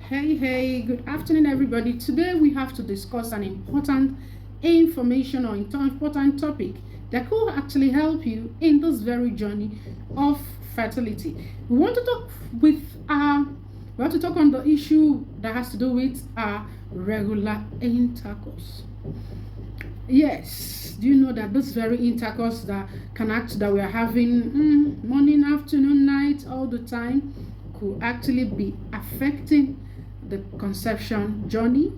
Hey, good afternoon, everybody. Today we have to discuss an important information or important topic that could actually help you in this very journey of fertility. We want to talk with we want to talk on the issue that has to do with regular intercourse. Yes, do you know that this very intercourse that we are having morning, afternoon, night, all the time could actually be affecting the conception journey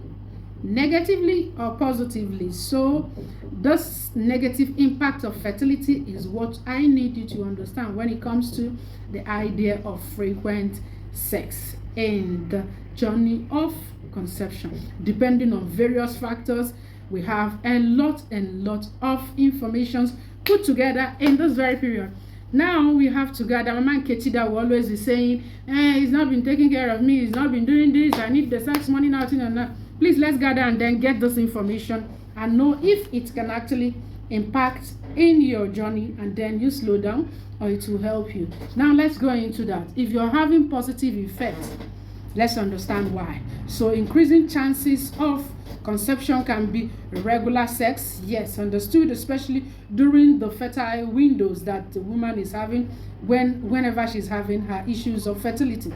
negatively or positively. So this negative impact of fertility is what I need you to understand when it comes to the idea of frequent sex and the journey of conception. Depending on various factors, we have a lot of information put together in this very period. Now we have to gather. My man Ketida will always be saying, he's not been taking care of me, he's not been doing this, I need the sex money now, and that. Please, let's gather and then get this information and know if it can actually impact in your journey, and then you slow down or it will help you. Now let's go into that. If you're having positive effects, let's understand why. So increasing chances of conception can be regular sex, yes, understood, especially during the fertile windows that the woman is having whenever she's having her issues of fertility.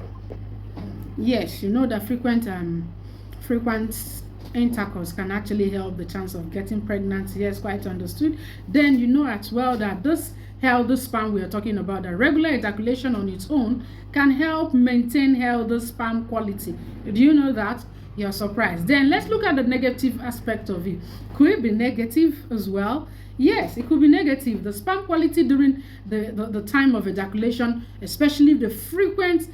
Yes, you know that frequent intercourse can actually help the chance of getting pregnant. Yes, quite understood. Then you know as well that this healthy sperm we are talking about, that regular ejaculation on its own can help maintain healthy sperm quality. Do you know that? You're surprised. Then let's look at the negative aspect of it. Could it be negative as well? Yes, it could be negative. The sperm quality during the time of ejaculation, especially the frequent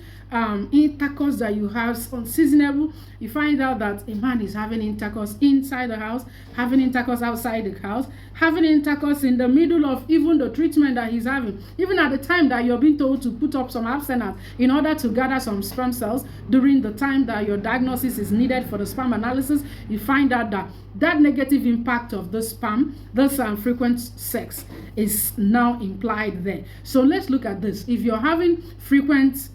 intercourse that you have unseasonable, you find out that a man is having intercourse inside the house, having intercourse outside the house, having intercourse in the middle of even the treatment that he's having, even at the time that you're being told to put up some abstinence in order to gather some sperm cells during the time that your diagnosis is needed for the sperm analysis. You find out that negative impact of the sperm, this frequent sex, is now implied there. So let's look at this. If you're having frequent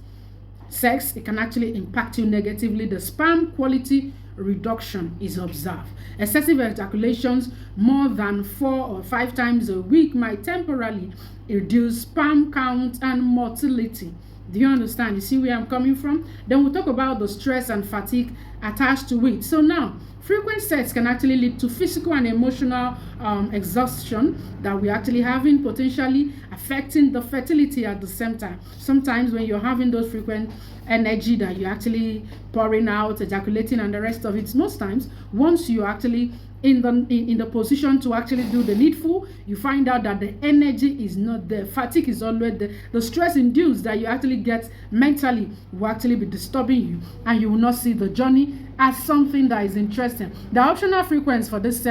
sex, it can actually impact you negatively. The sperm quality reduction is observed. Excessive ejaculations more than 4 or 5 times a week might temporarily reduce sperm count and motility. Do you understand? You see where I'm coming from? Then we'll talk about the stress and fatigue attached to it. So now, frequent sex can actually lead to physical and emotional exhaustion that we actually having, potentially affecting the fertility at the same time. Sometimes when you're having those frequent energy that you're actually pouring out, ejaculating and the rest of it, most times once you actually in the position to actually do the needful, you find out that the energy is not there. Fatigue is always there. The stress induced that you actually get mentally will actually be disturbing you, and you will not see the journey as something that is interesting. The optional frequency for this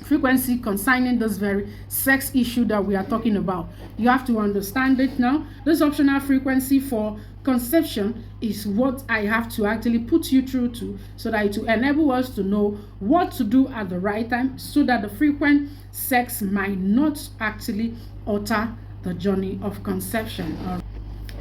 frequency concerning this very sex issue that we are talking about, you have to understand it now. This optional frequency for conception is what I have to actually put you through to, so that it will enable us to know what to do at the right time, so that the frequent sex might not actually alter the journey of conception.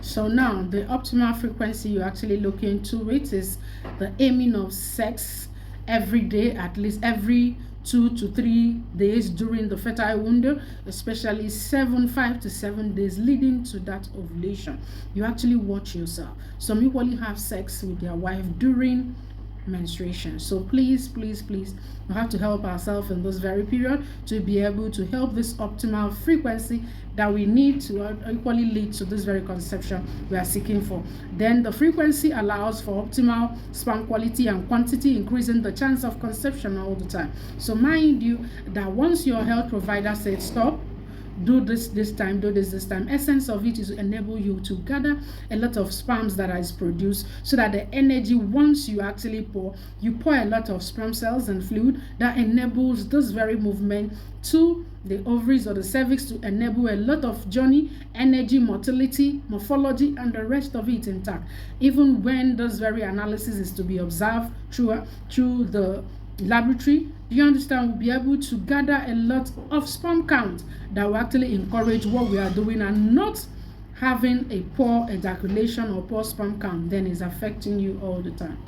So now the optimal frequency you actually look into it is the aiming of sex every day, at least every 2 to 3 days during the fertile window, especially 5 to 7 days leading to that ovulation. You actually watch yourself. Some equally have sex with their wife during menstruation. So please, we have to help ourselves in this very period to be able to help this optimal frequency that we need to equally lead to this very conception we are seeking for. Then the frequency allows for optimal sperm quality and quantity, increasing the chance of conception all the time. So mind you that once your health provider said stop, do this time, do this time, essence of it is to enable you to gather a lot of sperms that is produced, so that the energy, once you actually pour a lot of sperm cells and fluid that enables this very movement to the ovaries or the cervix, to enable a lot of journey, energy, motility, morphology, and the rest of it intact. Even when this very analysis is to be observed through the laboratory, you understand, we'll be able to gather a lot of sperm count that will actually encourage what we are doing and not having a poor ejaculation or poor sperm count, then it's affecting you all the time.